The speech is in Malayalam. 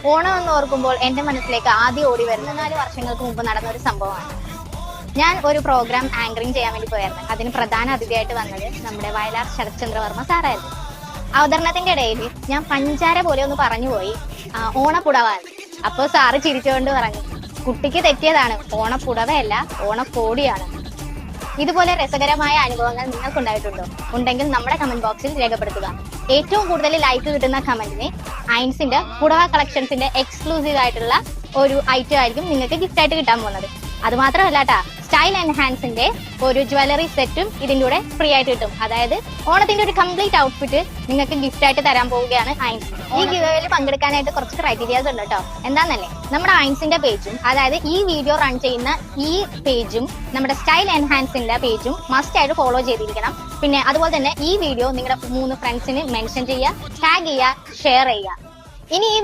ഓണം എന്ന് ഓർക്കുമ്പോൾ എന്റെ മനസ്സിലേക്ക് ആദ്യം ഓടി വരുന്ന 4 വർഷങ്ങൾക്ക് മുമ്പ് നടന്ന ഒരു സംഭവമാണ്. ഞാൻ ഒരു പ്രോഗ്രാം ആങ്കറിങ് ചെയ്യാൻ വേണ്ടി പോയായിരുന്നു. അതിന് പ്രധാന അതിഥിയായിട്ട് വന്നത് നമ്മുടെ വയലാർ ശരത്ചന്ദ്രവർമ്മ സാറായിരുന്നു. അവതരണത്തിന്റെ ഇടയിൽ ഞാൻ പഞ്ചാര പോലെ ഒന്ന് പറഞ്ഞുപോയി ഓണപ്പുടവാൻ. അപ്പൊ സാറ് ചിരിച്ചുകൊണ്ട് പറഞ്ഞു, കുട്ടിക്ക് തെറ്റിയതാണ്, ഓണപ്പുടവയല്ല ഓണക്കോടിയാണ്. ഇതുപോലെ രസകരമായ അനുഭവങ്ങൾ നിങ്ങൾക്കുണ്ടായിട്ടുണ്ടോ? ഉണ്ടെങ്കിൽ നമ്മുടെ കമന്റ് ബോക്സിൽ രേഖപ്പെടുത്തുക. ഏറ്റവും കൂടുതൽ ലൈക്ക് കിട്ടുന്ന കമന്റിന് ഐൻസിന്റെ പുടവ കളക്ഷൻസിന്റെ എക്സ്ക്ലൂസീവ് ആയിട്ടുള്ള ഒരു ഐറ്റം ആയിരിക്കും നിങ്ങൾക്ക് ഗിഫ്റ്റ് ആയിട്ട് കിട്ടാൻ പോകുന്നത്. അത് മാത്രമല്ല ട്ടാ, സ്റ്റൈൽ എൻഹാൻസിന്റെ ഒരു ജ്വല്ലറി സെറ്റും ഇതിന്റെ കൂടെ ഫ്രീ ആയിട്ട് കിട്ടും. അതായത് ഓണത്തിന്റെ ഒരു കംപ്ലീറ്റ് ഔട്ട്ഫിറ്റ് നിങ്ങൾക്ക് ഗിഫ്റ്റ് ആയിട്ട് തരാൻ പോവുകയാണ് ഐൻസ്. ഈ ഗിവ്അവേയിൽ പങ്കെടുക്കാനായിട്ട് കുറച്ച് ക്രൈറ്റീരിയാസ് ഉണ്ട് കേട്ടോ. എന്താന്നല്ലേ, നമ്മുടെ ഐൻസിന്റെ പേജും അതായത് ഈ വീഡിയോ റൺ ചെയ്യുന്ന ഈ പേജും നമ്മുടെ സ്റ്റൈൽ എൻഹാൻസിന്റെ പേജും മസ്റ്റ് ആയിട്ട് ഫോളോ ചെയ്തിരിക്കണം. പിന്നെ അതുപോലെ തന്നെ ഈ വീഡിയോ നിങ്ങളുടെ 3 ഫ്രണ്ട്സിന് മെൻഷൻ ചെയ്യുക, ടാഗ് ചെയ്യുക, ഷെയർ ചെയ്യുക. ഇനി ഈ